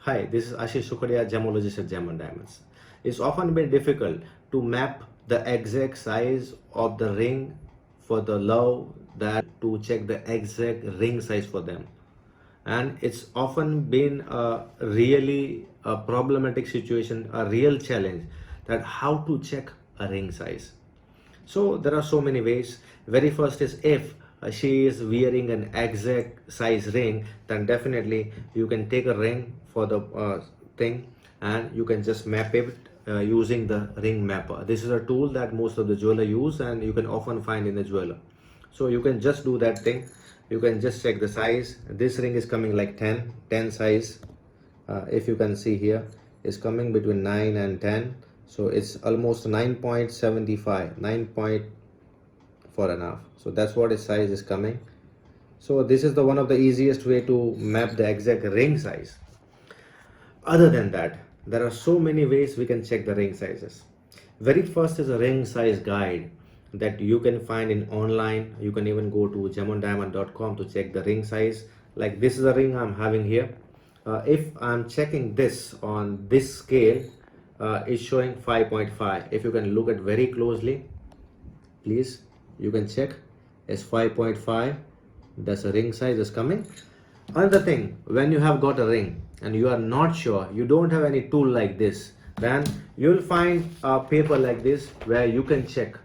Hi, this is Ashish Shukadia, gemologist at Gem and Diamonds. It's often been difficult to map the exact size of the ring for the love, that to check the exact ring size for them. And it's often been a really a problematic situation, a real challenge, that how to check a ring size. So there are so many ways. Very first is, if she is wearing an exact size ring, then definitely you can take a ring for the thing, and you can just map it using the ring mapper. This is a tool that most of the jeweler use, and you can often find in the jeweler. So you can just do that thing. You can just check the size. This ring is coming like 10 size. If you can see here, is coming between 9 and 10, so it's almost 9.75, 9.4 and a half. So that's what its size is coming. So this is the one of the easiest way to map the exact ring size. Other than that, there are so many ways we can check the ring sizes. Very first is a ring size guide that you can find in online. You can even go to gemondiamond.com to check the ring size. Like, this is a ring I'm having here. If I'm checking this on this scale, it's showing 5.5. If you can look at very closely, please, you can check, it's 5.5. That's a ring size is coming. Another thing, when you have got a ring and you are not sure, you don't have any tool like this, then you'll find a paper like this where you can check.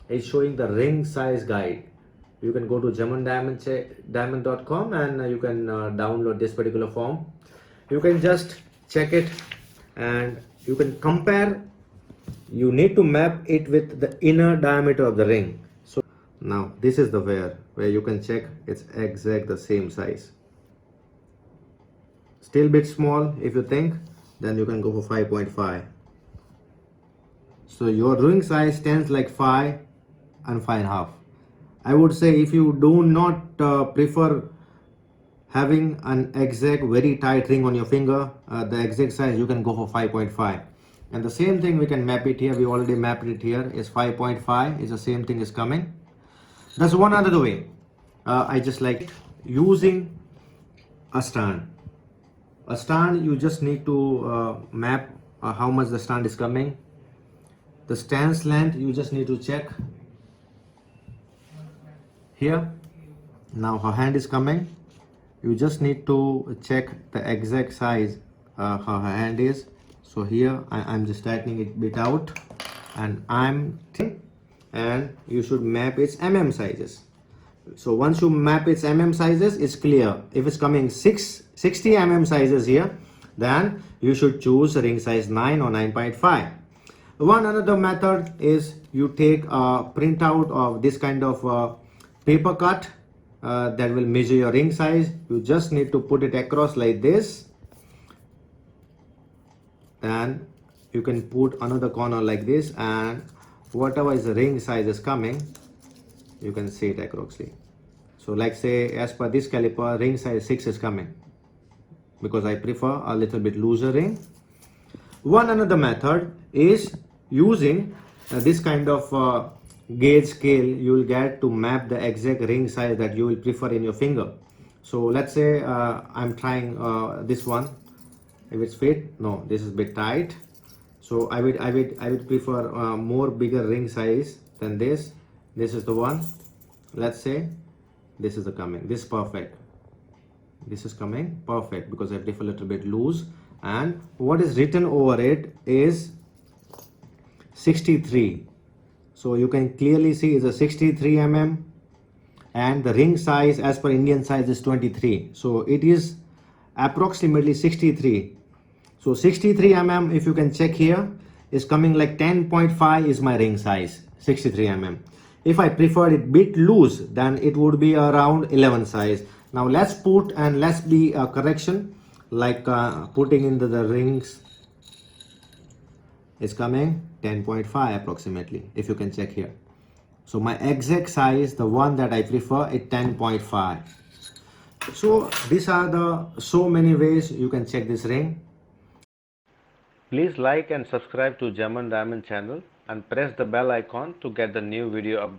It's showing the ring size guide. You can go to gemondiamond.com and you can download this particular form. You can just check it and you can compare. You need to map it with the inner diameter of the ring. So now this is the where you can check it's exact the same size. Still bit small if you think, then you can go for 5.5. So your ring size stands like 5 and 5.5. I would say, if you do not prefer having an exact very tight ring on your finger, the exact size, you can go for 5.5. And the same thing we can map it here. We already mapped it here. Is 5.5 is the same thing is coming. That's one other way. I just like using a stand. A stand, you just need to map how much the stand is coming. The stand's length, you just need to check here. Now her hand is coming. You just need to check the exact size how her hand is. So here I'm just tightening it bit out, and and you should map its mm sizes. So once you map its mm sizes, it's clear. If it's coming 60 mm sizes here, then you should choose ring size 9 or 9.5. One another method is you take a printout of this kind of paper cut that will measure your ring size. You just need to put it across like this, and you can put another corner like this, and whatever is the ring size is coming, you can see it accurately. So like, say, as per this caliper, ring size 6 is coming, because I prefer a little bit looser ring. One another method is using this kind of gauge scale you will get to map the exact ring size that you will prefer in your finger. So let's say I'm trying this one. If it's fit, no, this is a bit tight. So I would prefer more bigger ring size than this. This is the one. Let's say this is the coming. This is perfect. This is coming perfect because I prefer a little bit loose. And what is written over it is 63. So you can clearly see it's a 63 mm, and the ring size as per Indian size is 23. So it is approximately 63. So 63 mm, if you can check here, is coming like 10.5 is my ring size, 63 mm. If I preferred it bit loose, then it would be around 11 size. Now let's put and let's be a correction, like putting into the rings is coming 10.5 approximately, if you can check here. So my exact size, the one that I prefer, is 10.5. So these are the so many ways you can check this ring. Please like and subscribe to Gem and Diamond channel and press the bell icon to get the new video update.